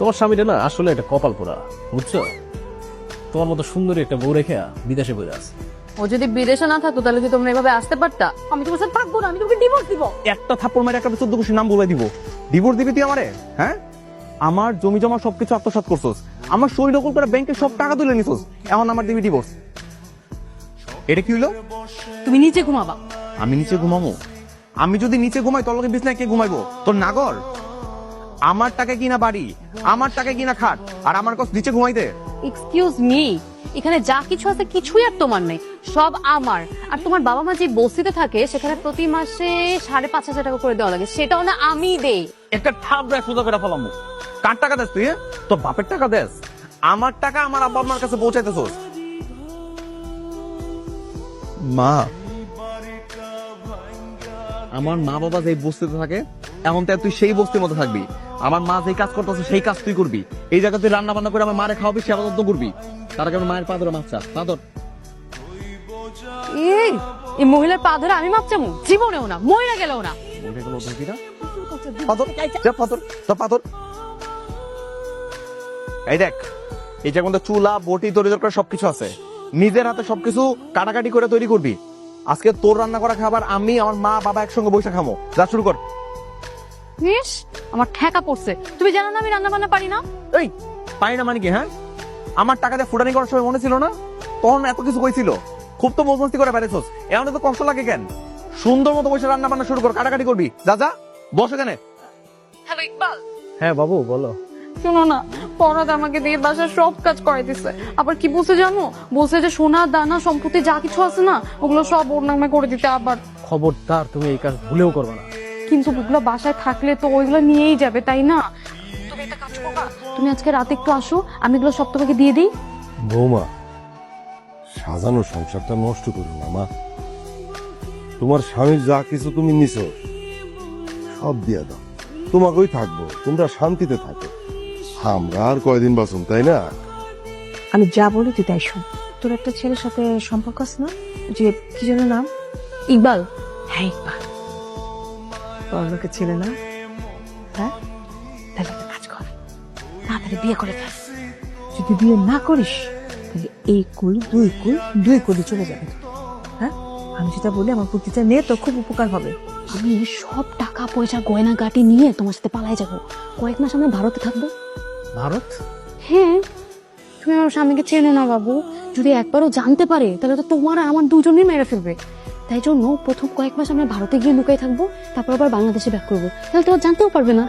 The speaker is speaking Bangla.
তোমার স্বামীটা না আসলে একটা কপাল পোড়া, বুঝছো? তোমার মতো সুন্দরী একটা বউ রেখে বিদেশে বসে আছে। ও যদি বিদেশে না থাকতো তাহলে কি তোমরা এভাবে আসতে পারতা? আমি তোমার সাথে থাকবো না, আমি তোমাকে ডিভোর্স দিব। একটা থাপ্পড় মারে একটা 14 খুশি নাম বলে দিব। ডিভোর্স দিবি তুই আমারে? হ্যাঁ, আমার জমি জমা সবকিছু আত্মসাৎ করছস, আমার সই নকল করে ব্যাংকে সব টাকা তুলে নিছস, এখন আমার দিবি ডিভোর্স? এটা কি হইলো? তুমি নিচে ঘুমাবা। আমি নিচে ঘুমাবো? আমি যদি নিচে ঘুমাই তোর লগে বিছনায় কে ঘুমাইবো? তোর নাগর? আমার টাকা কিনা বাড়ি, আমার টাকা কিনা খাট, আর আমার কাছে নিচে ঘুমাইতে? এক্সকিউজ মি, এখানে যা কিছু আছে কিছুই আর তোমার নেই, সব আমার। আর তোমার বাবা মা যে বস্তিতে থাকে সেখানে প্রতি মাসে 5,500 টাকা করে দেওয়া লাগে, সেটাও না আমি দেই। একটা থাপড়ায় সোজা করে ফেলাম। কার টাকা দেস তুই? তোর বাপের টাকা দেস? আমার টাকা আমার আব্বা আম্মার কাছে পৌঁছাইতেছস। মা, আমার মা বাবা যেই বস্তিতে থাকে এখন তো তুই সেই বস্তির মধ্যে থাকবি। আমার মা যেই কাজ করতেছে সেই কাজ তুই করবি। এই জায়গায় তুই রান্না বান্না করে আমার মারে খাওয়াবি, সেবা যত্ন করবি। তার আগে আমার মায়ের পা ধরে মাছ চা, পা ধর। এই মহিলার পা ধরে আমি মাপ চামু? জীবনেও না, মরে গেলেও না। এই দেখ, এই জায়গার মধ্যে চুলা বটি তৈরি করে সবকিছু আছে, নিজের হাতে সবকিছু কাটাকাটি করে তৈরি করবি। আজকে তোর রান্না করা খাবার আমি আমার মা বাবা একসঙ্গে বসে খামো। যা, শুরু কর। ইস, আমার ঠেকা পড়ছে। তুমি জানো না আমি রান্না বান্না পারি না? এই পারি না মানে কি? হ্যাঁ, আমার টাকা দিয়ে ফুটানি করার সময় মনে ছিল না? তখন এত কিছু কইছিল, খুব তো মজমস্তি করে বেড়েছস, এখন তো কষ্ট লাগে কেন? সুন্দর মতো বসে রান্না বান্না শুরু কর, কাটাকাটি করবি। যা যা, বস এখানে। হ্যালো ইকবাল, হ্যাঁ বাবু, বলো। শোনো না, পরাদ আমাকে দিয়ে বাসার সব কাজ করে দিচ্ছে। আবার কি বলছে জানো? বলছে যে সোনা দানা সম্পত্তি যা কিছু আছে না ওগুলো সব ওর নামে করে দিতে। আবার খবরদার তুমি এই কাজ ভুলেও করবে না। কিন্তু ওগুলো বাসায় থাকলে তো ওইগুলো নিয়েই যাবে, তাই না? তুমি একটা কাজ করবা, তুমি আজকে রাতে একটু আসো, আমি এগুলো সব তোমাকে দিয়ে দিই। বৌমা, সাজানো সংসারটা নষ্ট করো না মা। তোমার স্বামীর যা কিছু তুমি নিছো সব দিয়ে দাও, তোমাকেই থাকবো, তোমরা শান্তিতে থাকো। আমরা আর কয়দিন বাঁচুন, তাই না? আমি যা বলি তুই তাই শোন। তোর একটা ছেলের সাথে সম্পর্ক আছে না, যে কি যেন নাম? ইকবাল। হ্যাঁ ইকবাল, পরলোকের ছেলে না? হ্যাঁ, তাহলে একটা কাজ কর, তাড়াতাড়ি বিয়ে করে ফেল। যদি বিয়ে না করিস তাহলে এই কুল দুই কুলি চলে যাবে। হ্যাঁ, আমি যেটা বলি আমার বুদ্ধিটা নিয়ে তোর খুব উপকার হবে। আমি সব টাকা পয়সা গয়না গাটি নিয়ে তোমার সাথে পালাই যাবো। কয়েক মাস আমরা ভারতে থাকবো। ভারত? হ্যাঁ, তুমি আমার স্বামীকে চেনো না বাবু, যদি একবারও জানতে পারে তাহলে তো তোমার আর আমার দুজনেই মেরে ফেলবে। তাই জন্য প্রথম কয়েক মাস আমরা ভারতে গিয়ে লুকাই থাকবো, তারপর আবার বাংলাদেশে ব্যাক করবো, তাহলে তো জানতেও পারবে না।